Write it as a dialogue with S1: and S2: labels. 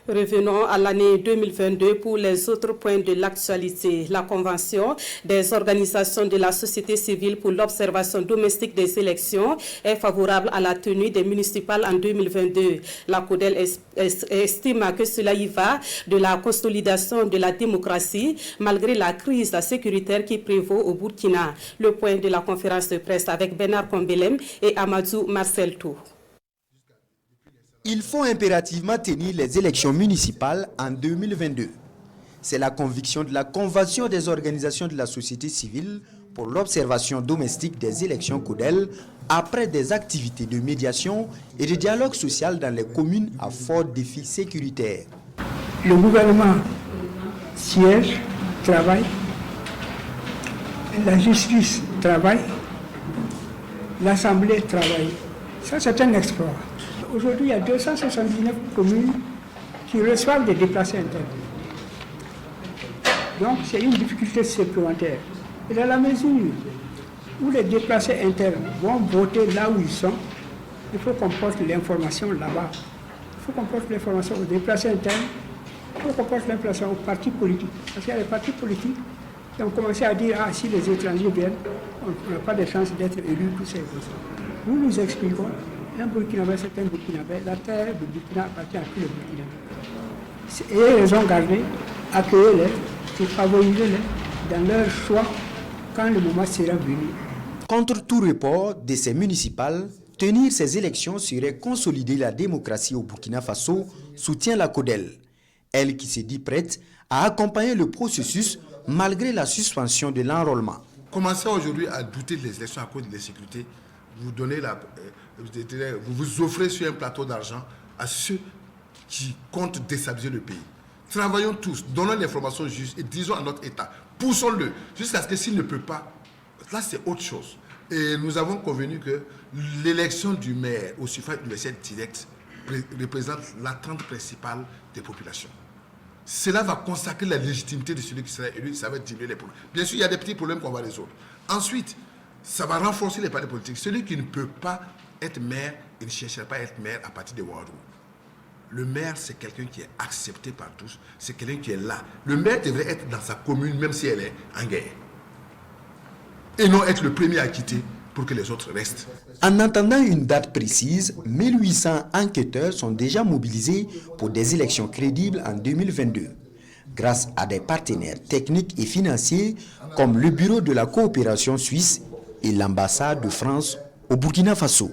S1: Revenons à l'année 2022 pour les autres points de l'actualité. La Convention des organisations de la société civile pour l'observation domestique des élections est favorable à la tenue des municipales en 2022. La CODEL estime que cela y va de la consolidation de la démocratie malgré la crise sécuritaire qui prévaut au Burkina. Le point de la conférence de presse avec Bernard Kombelem et Amadou Marcel Tour.
S2: Il faut impérativement tenir les élections municipales en 2022. C'est la conviction de la Convention des organisations de la société civile pour l'observation domestique des élections CODEL après des activités de médiation et de dialogue social dans les communes à fort défi sécuritaire.
S3: Le gouvernement siège, travaille, la justice travaille, l'Assemblée travaille. Ça, c'est un exploit. Aujourd'hui, il y a 279 communes qui reçoivent des déplacés internes. Donc, c'est une difficulté supplémentaire. Et dans la mesure où les déplacés internes vont voter là où ils sont, il faut qu'on porte l'information là-bas. Il faut qu'on porte l'information aux déplacés internes, il faut qu'on porte l'information aux partis politiques. Parce qu'il y a les partis politiques qui ont commencé à dire « Ah, si les étrangers viennent, on n'a pas de chance d'être élus, tous ces choses. » Nous nous expliquons. Un Burkinabé, c'est un Burkinabé. La terre du Burkina appartient à tous les Burkinabés. Et ils ont gardé, accueillir-les et favoriser-les dans leur choix quand le moment sera venu.
S2: Contre tout report de ces municipales, tenir ces élections serait consolider la démocratie au Burkina Faso, soutient la CODEL. Elle qui se dit prête à accompagner le processus malgré la suspension de l'enrôlement.
S4: Commencez aujourd'hui à douter des élections à cause de l'insécurité. Vous vous offrez sur un plateau d'argent à ceux qui comptent déstabiliser le pays. Travaillons tous, donnons l'information juste et disons à notre État, poussons-le jusqu'à ce que s'il ne peut pas, là c'est autre chose. Et nous avons convenu que l'élection du maire au suffrage universel direct représente l'attente principale des populations. Cela va consacrer la légitimité de celui qui sera élu, ça va diminuer les problèmes. Bien sûr, il y a des petits problèmes qu'on va résoudre. Ensuite, ça va renforcer les partis politiques. Celui qui ne peut pas être maire, il ne cherchera pas à être maire à partir de Ouadou. Le maire, c'est quelqu'un qui est accepté par tous, c'est quelqu'un qui est là. Le maire devrait être dans sa commune, même si elle est en guerre. Et non être le premier à quitter pour que les autres restent.
S2: En attendant une date précise, 1800 enquêteurs sont déjà mobilisés pour des élections crédibles en 2022, grâce à des partenaires techniques et financiers comme le Bureau de la coopération suisse et l'ambassade de France au Burkina Faso.